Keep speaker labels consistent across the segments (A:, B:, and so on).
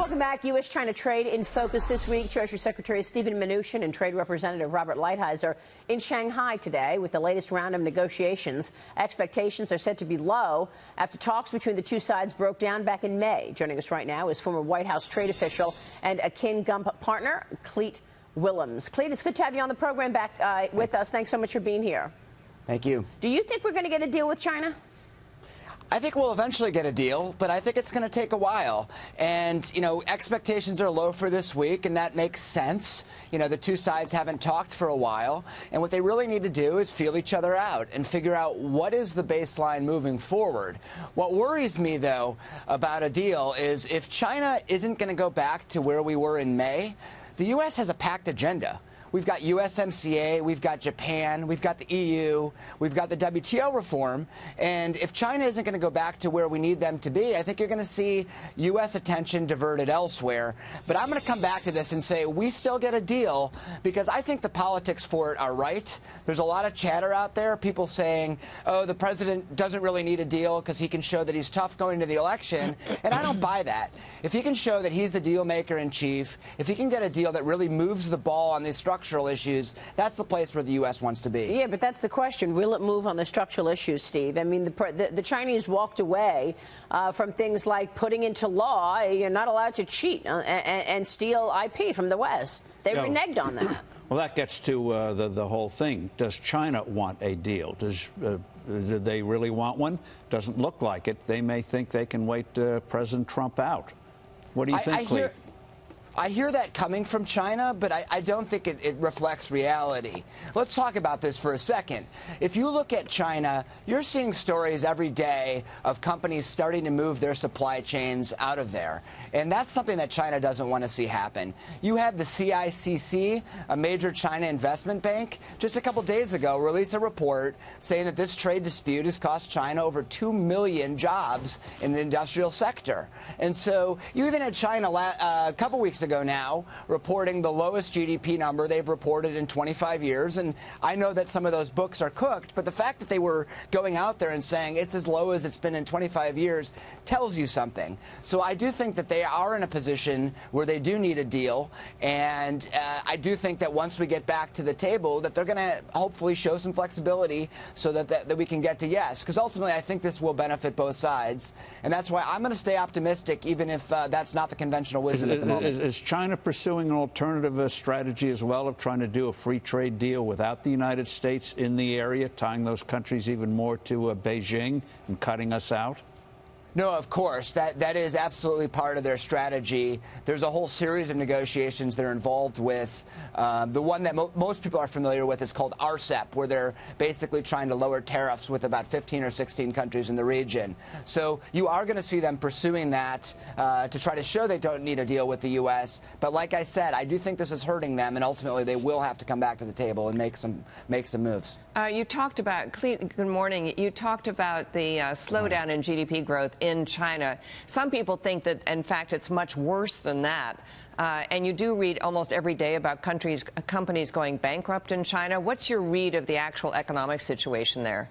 A: Welcome back. U.S.-China trade in focus this week. Treasury Secretary Steven Mnuchin and Trade Representative Robert Lighthizer in Shanghai today with the latest round of negotiations. Expectations are set to be low after talks between the two sides broke down back in May. Joining us right now is former White House trade official and Akin Gump partner, Clete Willems. Clete, it's good to have you on the program back with us. Thanks so much for being here.
B: Thank you.
A: Do you think we're going to get a deal with China?
B: I think we'll eventually get a deal, but I think it's going to take a while. And, expectations are low for this week, and that makes sense. The two sides haven't talked for a while, and what they really need to do is feel each other out and figure out what is the baseline moving forward. What worries me, though, about a deal is if China isn't going to go back to where we were in May, the U.S. has a packed agenda. We've got USMCA, we've got Japan, we've got the EU, we've got the WTO reform. And if China isn't going to go back to where we need them to be, I think you're going to see U.S. attention diverted elsewhere. But I'm going to come back to this and say we still get a deal because I think the politics for it are right. There's a lot of chatter out there, people saying, oh, the president doesn't really need a deal because he can show that he's tough going to the election. And I don't buy that. If he can show that he's the deal maker in chief, if he can get a deal that really moves the ball on these structural issues, that's the place where the U.S. wants to be.
A: Yeah, but that's the question. Will it move on the structural issues, Steve? I mean, the Chinese walked away from things like putting into law you're not allowed to cheat and steal IP from the West. They reneged on that.
C: Well, that gets to the whole thing. Does China want a deal? Do they really want one? Doesn't look like it. They may think they can wait President Trump out. What do you think, Clete?
B: I hear that coming from China, but I don't think it reflects reality. Let's talk about this for a second. If you look at China, you're seeing stories every day of companies starting to move their supply chains out of there. And that's something that China doesn't want to see happen. You have the CICC, a major China investment bank, just a couple days ago released a report saying that this trade dispute has cost China over 2 million jobs in the industrial sector. And so you even had China a couple weeks ago now reporting the lowest GDP number they've reported in 25 years. And I know that some of those books are cooked, but the fact that they were going out there and saying it's as low as it's been in 25 years tells you something. So I do think that they are in a position where they do need a deal. And I do think that once we get back to the table that they're going to hopefully show some flexibility so that we can get to yes. Because ultimately I think this will benefit both sides. And that's why I'm going to stay optimistic even if that's not the conventional wisdom at the moment.
C: Is China pursuing an alternative strategy as well of trying to do a free trade deal without the United States in the area, tying those countries even more to Beijing and cutting us out?
B: No, of course. That is absolutely part of their strategy. There's a whole series of negotiations they're involved with. The one that most people are familiar with is called RCEP, where they're basically trying to lower tariffs with about 15 or 16 countries in the region. So you are going to see them pursuing that to try to show they don't need a deal with the U.S. But like I said, I do think this is hurting them, and ultimately they will have to come back to the table and make some moves.
D: You talked about, Clete, good morning. You talked about the slowdown in GDP growth in China. Some people think that, in fact, it's much worse than that. And you do read almost every day about companies going bankrupt in China. What's your read of the actual economic situation there?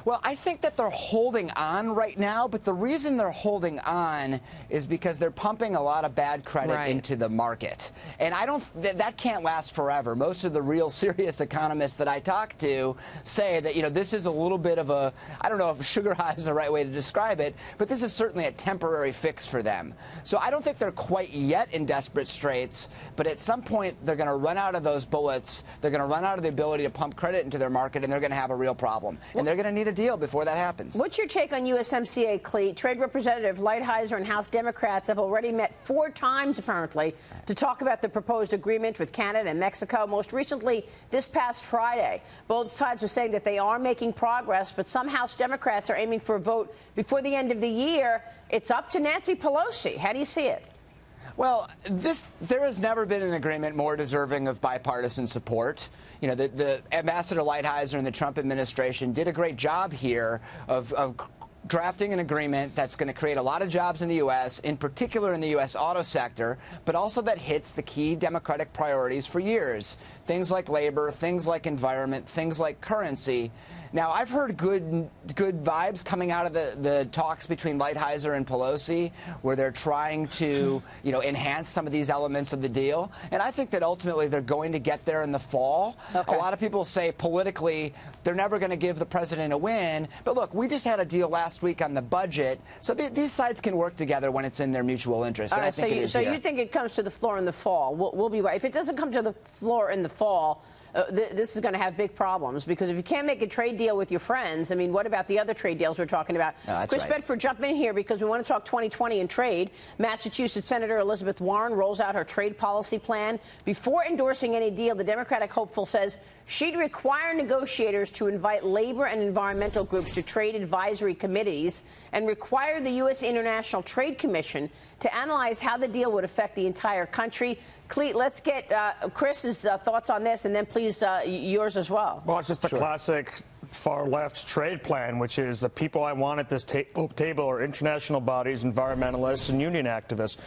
B: Well, I think that they're holding on right now, but the reason they're holding on is because they're pumping a lot of bad credit into the market. And that can't last forever. Most of the real serious economists that I talk to say that, this is a little bit of a, I don't know if sugar high is the right way to describe it, but this is certainly a temporary fix for them. So I don't think they're quite yet in desperate straits, but at some point they're going to run out of those bullets. They're going to run out of the ability to pump credit into their market, and they're going to have a real problem. And they're going to need a deal before that happens.
A: What's your take on USMCA, Clete? Trade Representative Lighthizer and House Democrats have already met 4 times, apparently, to talk about the proposed agreement with Canada and Mexico. Most recently, this past Friday, both sides are saying that they are making progress, but some House Democrats are aiming for a vote before the end of the year. It's up to Nancy Pelosi. How do you see it?
B: Well, there has never been an agreement more deserving of bipartisan support. The Ambassador Lighthizer and the Trump administration did a great job here of drafting an agreement that's going to create a lot of jobs in the U.S., in particular in the U.S. auto sector, but also that hits the key Democratic priorities for years. things like labor, things like environment, things like currency. Now, I've heard good vibes coming out of the talks between Lighthizer and Pelosi, where they're trying to, enhance some of these elements of the deal. And I think that ultimately they're going to get there in the fall.
A: Okay.
B: A lot of people say politically they're never going to give the president a win. But look, we just had a deal last week on the budget, so these sides can work together when it's in their mutual interest.
A: All
B: and
A: right,
B: I think it is
A: so
B: here.
A: you think it comes to the floor in the fall? We'll be right. If it doesn't come to the floor in the fall, this is going to have big problems, because if you can't make a trade deal with your friends, I mean, what about the other trade deals we're talking about?
B: No, that's
A: Chris
B: right.
A: Bedford, jump in here, because we want to talk 2020 and trade. Massachusetts Senator Elizabeth Warren rolls out her trade policy plan. Before endorsing any deal, the Democratic hopeful says she'd require negotiators to invite labor and environmental groups to trade advisory committees and require the U.S. International Trade Commission to analyze how the deal would affect the entire country. Clete, let's get Chris's thoughts on this, and then please yours as well.
E: Well, it's just a classic far-left trade plan, which is the people I want at this table are international bodies, environmentalists, and union activists.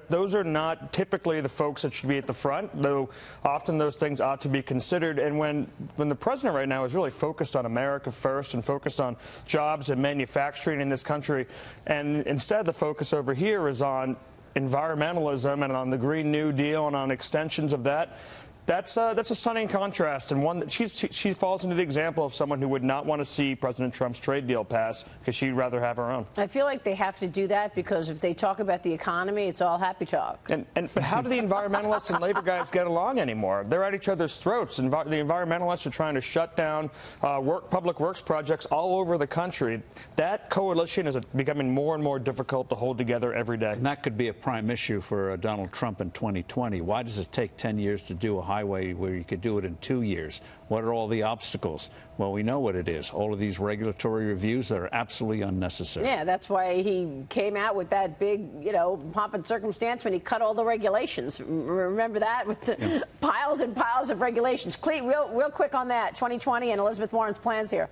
E: Those are not typically the folks that should be at the front, though often those things ought to be considered. And when the president right now is really focused on America first and focused on jobs and manufacturing in this country, and instead the focus over here is on environmentalism and on the Green New Deal and on extensions of that, that's a stunning contrast, and one that she falls into the example of someone who would not want to see President Trump's trade deal pass because she'd rather have her own.
A: I feel like they have to do that, because if they talk about the economy, it's all happy talk.
E: But how do the environmentalists and labor guys get along anymore? They're at each other's throats. The environmentalists are trying to shut down public works projects all over the country. That coalition is becoming more and more difficult to hold together every day.
C: And that could be a prime issue for Donald Trump in 2020. Why does it take 10 years to do a highway where you could do it in 2 years? What are all the obstacles? Well, we know what it is. All of these regulatory reviews that are absolutely unnecessary.
A: Yeah, that's why he came out with that big, pomp and circumstance when he cut all the regulations. Remember that? With the piles and piles of regulations. Clete, real quick on that, 2020 and Elizabeth Warren's plans here.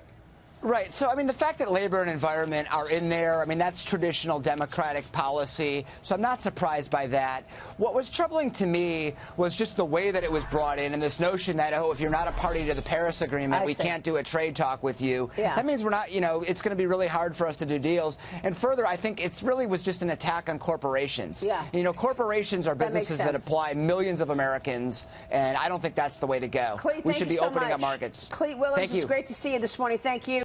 B: Right. So, I mean, the fact that labor and environment are in there, I mean, that's traditional Democratic policy. So I'm not surprised by that. What was troubling to me was just the way that it was brought in, and this notion that, if you're not a party to the Paris Agreement, we can't do a trade talk with you.
A: Yeah.
B: That means we're not, it's going to be really hard for us to do deals. And further, I think it's really was just an attack on corporations.
A: Yeah.
B: Corporations are businesses that apply millions of Americans, and I don't think that's the way to go.
A: Clete,
B: we should be
A: so
B: opening
A: much.
B: up markets.
A: Clete Williams,
B: Thank you.
A: It's great to see you this morning. Thank you.